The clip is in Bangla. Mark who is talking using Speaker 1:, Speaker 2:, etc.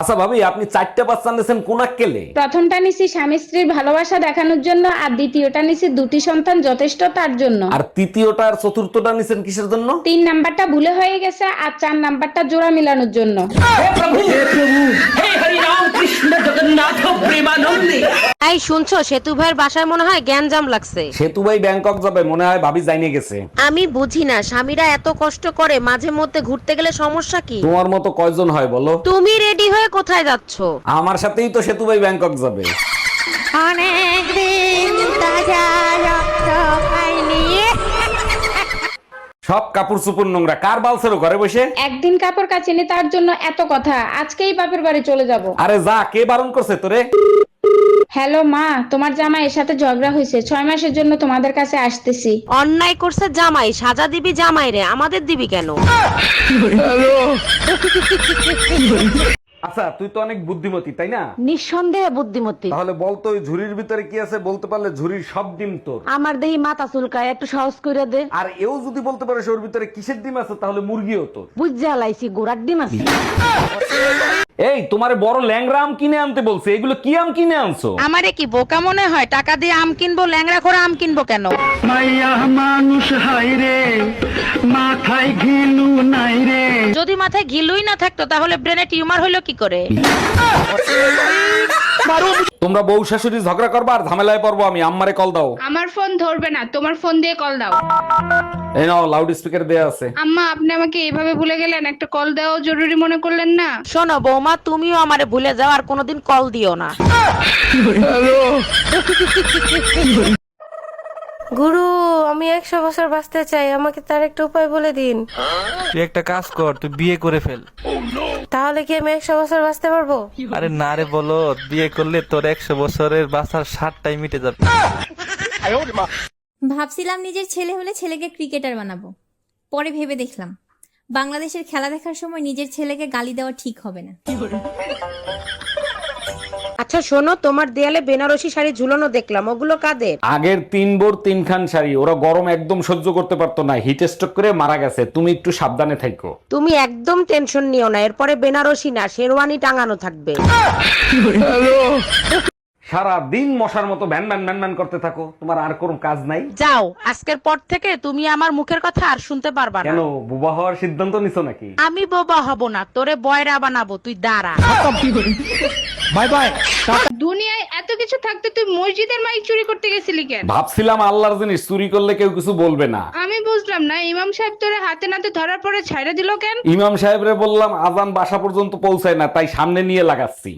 Speaker 1: আচ্ছা ভাবি, আপনি 4টা বাচ্চা নিয়েছেন কোন আক্কেলে?
Speaker 2: প্রথমটা নিছি স্বামী স্ত্রীর ভালোবাসা দেখানোর জন্য, আর দ্বিতীয়টা নিছি দুটি সন্তান যথেষ্ট তার জন্য।
Speaker 1: আর তৃতীয়টা আর চতুর্থটা নিছেন কিসের জন্য?
Speaker 2: 3 নাম্বারটা ভুলে হয়ে গেছে, আর 4 নাম্বারটা জোড়া মিলানোর জন্য।
Speaker 3: এই শুনছো, সেতু ভাইয়ের বাসায় মনে হয় গ্যাঞ্জাম লাগছে।
Speaker 1: সেতু ভাই ব্যাংকক যাবে, মনে হয় ভাবি জানিয়ে গেছে।
Speaker 3: আমি বুঝি না, স্বামীরা এত কষ্ট করে, মাঝে মধ্যে ঘুরতে গেলে সমস্যা কি?
Speaker 1: তোমার মতো কয়জন হয় বলো?
Speaker 3: তুমি রেডি হয়ে কোথায় যাচ্ছো?
Speaker 1: আমার সাথেই তো সেতু ভাই ব্যাংকক যাবে। সব কাপড় চুপুর নোংরা, কার বালছেরো ঘরে বসে?
Speaker 2: একদিন কাপড় কাচিনি তার জন্য এত কথা, আজকেই বাপের বাড়ি চলে যাব।
Speaker 1: আরে যা, কে বারণ করছে তোরে?
Speaker 2: হ্যালো মা, তোমার জামাই এর সাথে ঝগড়া হয়েছে, 6 মাসের জন্য তোমাদের কাছে আসতেছি।
Speaker 3: অন্যায় করছে জামাই, সাজা দিবি জামাই রে, আমাদের দিবি কেন?
Speaker 1: আচ্ছা, তুই তো অনেক বুদ্ধিমতী তাই না?
Speaker 3: নিঃসন্দেহে বুদ্ধিমতী।
Speaker 1: তাহলে বলতো ওই ঝুড়ির ভিতরে কি আছে, বলতে পারলে ঝুড়ির সব ডিম তোর।
Speaker 3: আমার দেহি মাথা চুলকায়, একটু সহজ করে দে।
Speaker 1: আর এও যদি বলতে পারে ওর ভিতরে কিসের ডিম আছে, তাহলে মুরগিও তোর।
Speaker 3: বুঝা লাইছি, গোড়ার ডিম আছে।
Speaker 1: এই, তোমারে বড় ল্যাংরা আম কিনে আনতে বলছে, এগুলো কি আম কিনে আনছো?
Speaker 3: আমারে কি বোকা মনে হয়? টাকা দিয়ে আম কিনবো, ল্যাংড়া করে আম কিনবো কেন?
Speaker 4: মাইয়া মানুষ হাইরে, মাথায় ঘিলু নাই রে।
Speaker 3: যদি মাথায় ঘিলুই না থাকতো তাহলে ব্রেনে টিউমার হইলো কি করে?
Speaker 1: তোমরা বউ শাশুড়ি ঝগড়া করবা আর ঝামেলায় পড়বো আমি। আম্মারে কল দাও।
Speaker 2: আমার ফোন ধরবে না, তোমার ফোন দিয়ে কল দাও।
Speaker 1: এই নাও, লাউড স্পিকার দেয়া আছে।
Speaker 2: আম্মা, আপনি আমাকে এইভাবে ভুলে গেলেন, একটা কল দেওয়া জরুরি মনে করলেন না?
Speaker 3: শোনো বৌমা, তুমিও আমারে ভুলে যাও, আর কোনোদিন কল দিও না।
Speaker 5: গুরু, আমি 100 বছর বাঁচতে চাই, আমাকে তার একটা উপায় বলে দিন।
Speaker 6: তুই একটা কাজ কর, তুই বিয়ে করে ফেল।
Speaker 5: তাহলে কি আমি 100 বছর বাঁচতে পারবো?
Speaker 6: আরে না রে, বলো বিয়ে করলে তোর 100 বছরের বাঁচার 60টাই মিটে যাবে।
Speaker 7: ভাবছিলাম নিজের ছেলে হলে ছেলেকে ক্রিকেটার বানাবো, পরে ভেবে দেখলাম বাংলাদেশের খেলা দেখার সময় নিজের ছেলেকে গালি দেওয়া ঠিক হবে না।
Speaker 3: আচ্ছা শোনো, তোমার দেয়ালে বেনারসি শাড়ি ঝুলানো দেখলাম, ওগুলো কাদের?
Speaker 1: আগের 3 বোর 3 খান শাড়ি, ওরা গরম একদম সহ্য করতে পারতো না, হিট স্ট্রোক করে মারা গেছে। তুমি একটু সাবধানে থাকো।
Speaker 3: তুমি একদম টেনশন নিও না, এরপরে বেনারসি না শেরওয়ানি টাঙানো থাকবে।
Speaker 1: সারা দিন মশার মতো ভ্যান ভ্যান ভ্যান ভ্যান করতে থাকো, তোমার আর কোনো কাজ নাই?
Speaker 3: যাও, আজকের পর থেকে তুমি আমার মুখের কথা আর শুনতে পারবা না।
Speaker 1: কেন, বুবা হওয়ার সিদ্ধান্ত নিছো নাকি?
Speaker 3: আমি বোবা হব না, তোরে বয়রা বানাবো, তুই দাঁড়া।
Speaker 6: Bye bye.
Speaker 2: দুনিয়ায় এত কিছু থাকতে তুই মসজিদের মাইক চুরি করতে গেছিলি কেন?
Speaker 1: ভাবছিলাম আল্লাহর জিনিস চুরি করলে কেউ কিছু বলবে না।
Speaker 2: আমি বুঝলাম না, ইমাম সাহেব তোরে হাতে নাতে ধরার পরে ছাইড়া দিল কেন?
Speaker 1: ইমাম সাহেবরে বললাম আজান বাসা পর্যন্ত পৌঁছায় না, তাই সামনে নিয়ে লাগাচ্ছি।